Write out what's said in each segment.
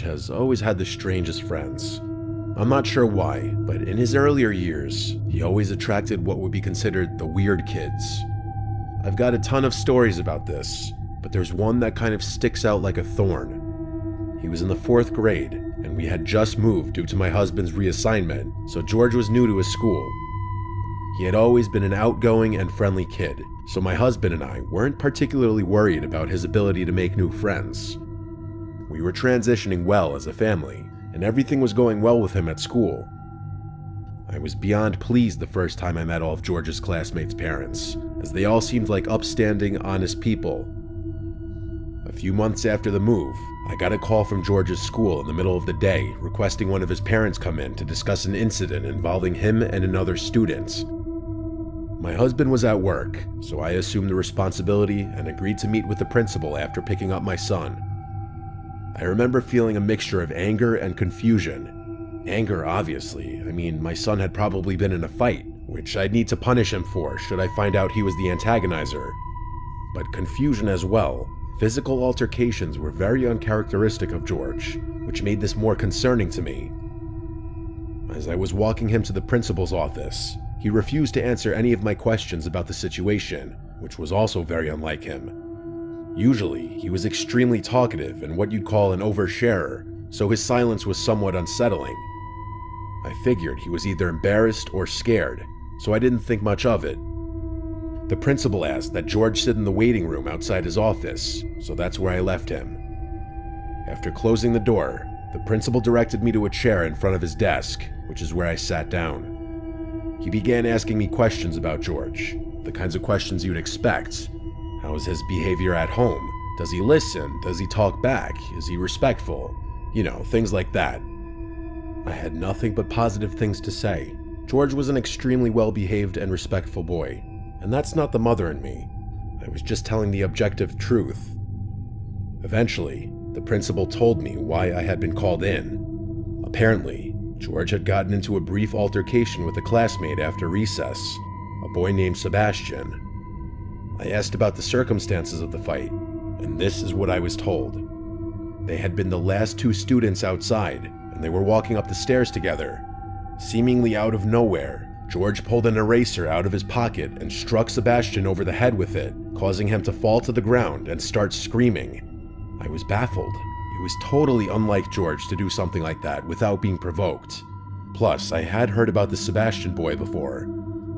has always had the strangest friends. I'm not sure why, but in his earlier years, he always attracted what would be considered the weird kids. I've got a ton of stories about this, but there's one that kind of sticks out like a thorn. He was in the 4th grade, and we had just moved due to my husband's reassignment, so George was new to his school. He had always been an outgoing and friendly kid, so my husband and I weren't particularly worried about his ability to make new friends. We were transitioning well as a family, and everything was going well with him at school. I was beyond pleased the first time I met all of George's classmates' parents, as they all seemed like upstanding, honest people. A few months after the move, I got a call from George's school in the middle of the day requesting one of his parents come in to discuss an incident involving him and another student. My husband was at work, so I assumed the responsibility and agreed to meet with the principal after picking up my son. I remember feeling a mixture of anger and confusion. Anger, obviously. I mean, my son had probably been in a fight, which I'd need to punish him for should I find out he was the antagonizer. But confusion as well. Physical altercations were very uncharacteristic of George, which made this more concerning to me. As I was walking him to the principal's office, he refused to answer any of my questions about the situation, which was also very unlike him. Usually, he was extremely talkative and what you'd call an oversharer, so his silence was somewhat unsettling. I figured he was either embarrassed or scared, so I didn't think much of it. The principal asked that George sit in the waiting room outside his office, so that's where I left him. After closing the door, the principal directed me to a chair in front of his desk, which is where I sat down. He began asking me questions about George, the kinds of questions you'd expect. How is his behavior at home? Does he listen? Does he talk back? Is he respectful? You know, things like that. I had nothing but positive things to say. George was an extremely well-behaved and respectful boy, and that's not the mother in me. I was just telling the objective truth. Eventually, the principal told me why I had been called in. Apparently, George had gotten into a brief altercation with a classmate after recess, a boy named Sebastian. I asked about the circumstances of the fight, and this is what I was told. They had been the last 2 students outside, and they were walking up the stairs together. Seemingly out of nowhere, George pulled an eraser out of his pocket and struck Sebastian over the head with it, causing him to fall to the ground and start screaming. I was baffled. It was totally unlike George to do something like that without being provoked. Plus, I had heard about the Sebastian boy before.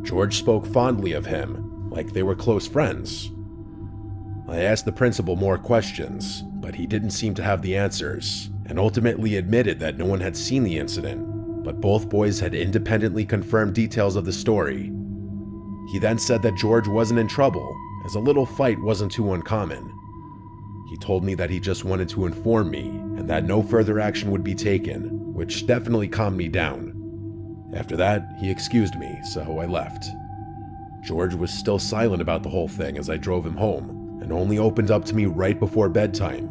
George spoke fondly of him, like they were close friends. I asked the principal more questions, but he didn't seem to have the answers, and ultimately admitted that no one had seen the incident, but both boys had independently confirmed details of the story. He then said that George wasn't in trouble, as a little fight wasn't too uncommon. He told me that he just wanted to inform me, and that no further action would be taken, which definitely calmed me down. After that, he excused me, so I left. George was still silent about the whole thing as I drove him home, and only opened up to me right before bedtime.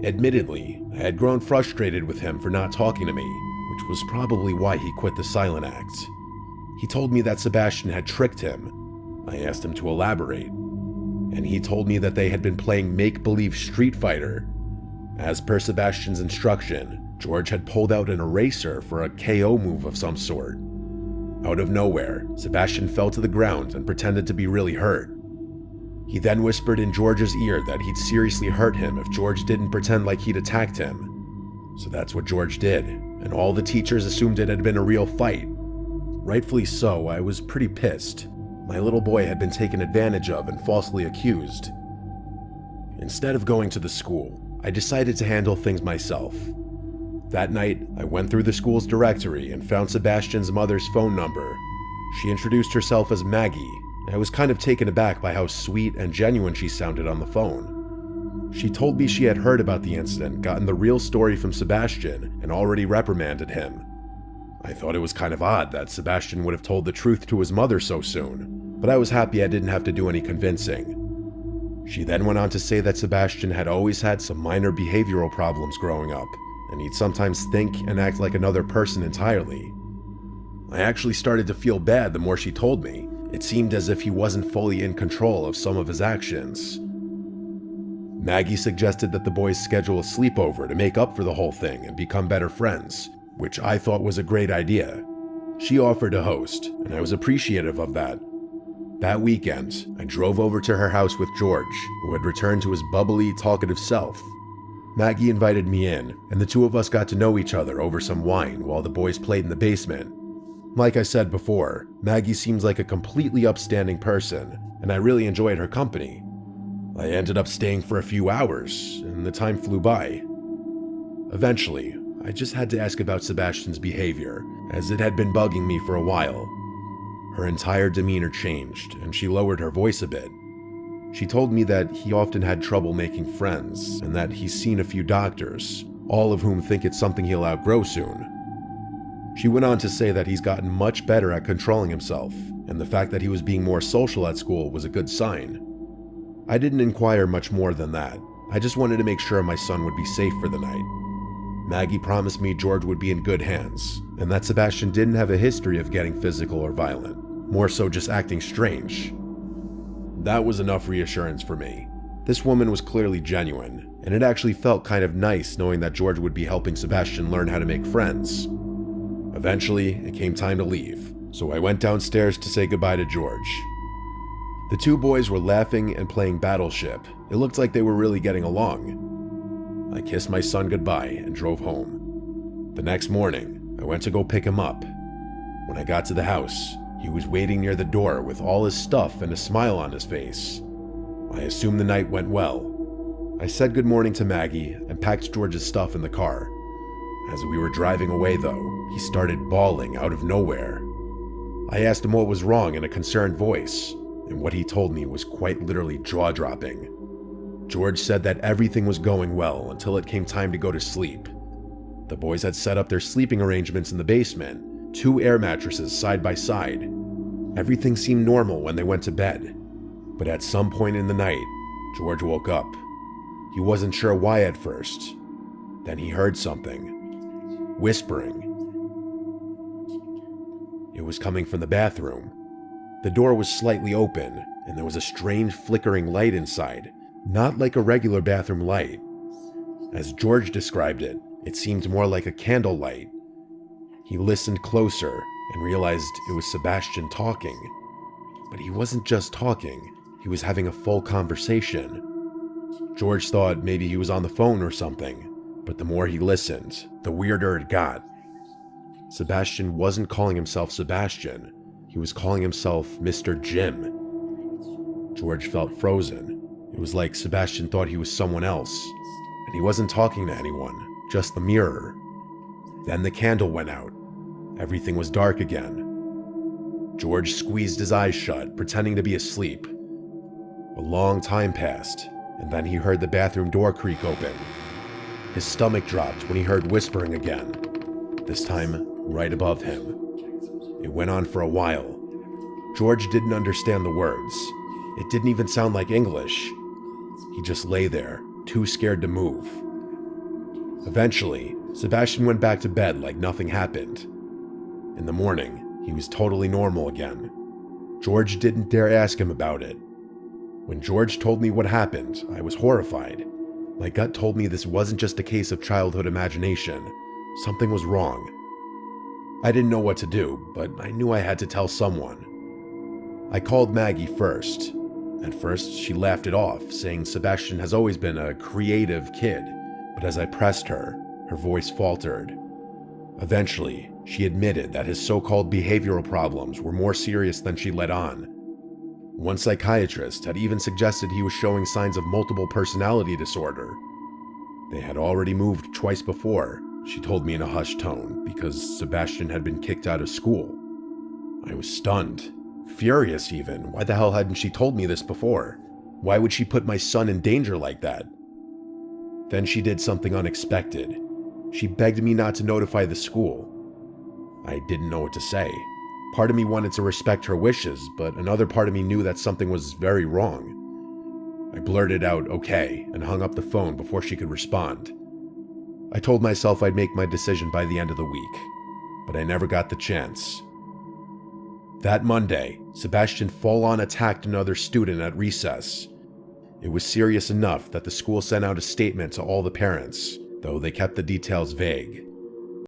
Admittedly, I had grown frustrated with him for not talking to me, which was probably why he quit the silent act. He told me that Sebastian had tricked him. I asked him to elaborate, and he told me that they had been playing make-believe Street Fighter. As per Sebastian's instruction, George had pulled out an eraser for a KO move of some sort. Out of nowhere, Sebastian fell to the ground and pretended to be really hurt. He then whispered in George's ear that he'd seriously hurt him if George didn't pretend like he'd attacked him. So that's what George did, and all the teachers assumed it had been a real fight. Rightfully so, I was pretty pissed. My little boy had been taken advantage of and falsely accused. Instead of going to the school, I decided to handle things myself. That night, I went through the school's directory and found Sebastian's mother's phone number. She introduced herself as Maggie. I was kind of taken aback by how sweet and genuine she sounded on the phone. She told me she had heard about the incident, gotten the real story from Sebastian, and already reprimanded him. I thought it was kind of odd that Sebastian would have told the truth to his mother so soon, but I was happy I didn't have to do any convincing. She then went on to say that Sebastian had always had some minor behavioral problems growing up, and he'd sometimes think and act like another person entirely. I actually started to feel bad the more she told me. It seemed as if he wasn't fully in control of some of his actions. Maggie suggested that the boys schedule a sleepover to make up for the whole thing and become better friends, which I thought was a great idea. She offered to host, and I was appreciative of that. That weekend, I drove over to her house with George, who had returned to his bubbly, talkative self. Maggie invited me in, and the two of us got to know each other over some wine while the boys played in the basement. Like I said before, Maggie seems like a completely upstanding person, and I really enjoyed her company. I ended up staying for a few hours, and the time flew by. Eventually, I just had to ask about Sebastian's behavior, as it had been bugging me for a while. Her entire demeanor changed, and she lowered her voice a bit. She told me that he often had trouble making friends, and that he's seen a few doctors, all of whom think it's something he'll outgrow soon. She went on to say that he's gotten much better at controlling himself, and the fact that he was being more social at school was a good sign. I didn't inquire much more than that. I just wanted to make sure my son would be safe for the night. Maggie promised me George would be in good hands, and that Sebastian didn't have a history of getting physical or violent, more so just acting strange. That was enough reassurance for me. This woman was clearly genuine, and it actually felt kind of nice knowing that George would be helping Sebastian learn how to make friends. Eventually, it came time to leave, so I went downstairs to say goodbye to George. The two boys were laughing and playing Battleship. It looked like they were really getting along. I kissed my son goodbye and drove home. The next morning, I went to go pick him up. When I got to the house, he was waiting near the door with all his stuff and a smile on his face. I assumed the night went well. I said good morning to Maggie and packed George's stuff in the car. As we were driving away though, he started bawling out of nowhere. I asked him what was wrong in a concerned voice, and what he told me was quite literally jaw-dropping. George said that everything was going well until it came time to go to sleep. The boys had set up their sleeping arrangements in the basement, 2 air mattresses side by side. Everything seemed normal when they went to bed. But at some point in the night, George woke up. He wasn't sure why at first. Then he heard something. Whispering. It was coming from the bathroom. The door was slightly open, and there was a strange flickering light inside, not like a regular bathroom light. As George described it, it seemed more like a candle light. He listened closer and realized it was Sebastian talking. But he wasn't just talking, he was having a full conversation. George thought maybe he was on the phone or something, but the more he listened, the weirder it got. Sebastian wasn't calling himself Sebastian, he was calling himself Mr. Jim. George felt frozen. It was like Sebastian thought he was someone else, and he wasn't talking to anyone, just the mirror. Then the candle went out. Everything was dark again. George squeezed his eyes shut, pretending to be asleep. A long time passed, and then he heard the bathroom door creak open. His stomach dropped when he heard whispering again, this time right above him. It went on for a while. George didn't understand the words. It didn't even sound like English. He just lay there, too scared to move. Eventually, Sebastian went back to bed like nothing happened. In the morning, he was totally normal again. George didn't dare ask him about it. When George told me what happened, I was horrified. My gut told me this wasn't just a case of childhood imagination. Something was wrong. I didn't know what to do, but I knew I had to tell someone. I called Maggie first. At first, she laughed it off, saying Sebastian has always been a creative kid, but as I pressed her, her voice faltered. Eventually, she admitted that his so-called behavioral problems were more serious than she let on. One psychiatrist had even suggested he was showing signs of multiple personality disorder. They had already moved twice before, she told me in a hushed tone, because Sebastian had been kicked out of school. I was stunned, furious even. Why the hell hadn't she told me this before? Why would she put my son in danger like that? Then she did something unexpected. She begged me not to notify the school. I didn't know what to say. Part of me wanted to respect her wishes, but another part of me knew that something was very wrong. I blurted out, "Okay," and hung up the phone before she could respond. I told myself I'd make my decision by the end of the week, but I never got the chance. That Monday, Sebastian full-on attacked another student at recess. It was serious enough that the school sent out a statement to all the parents, though they kept the details vague.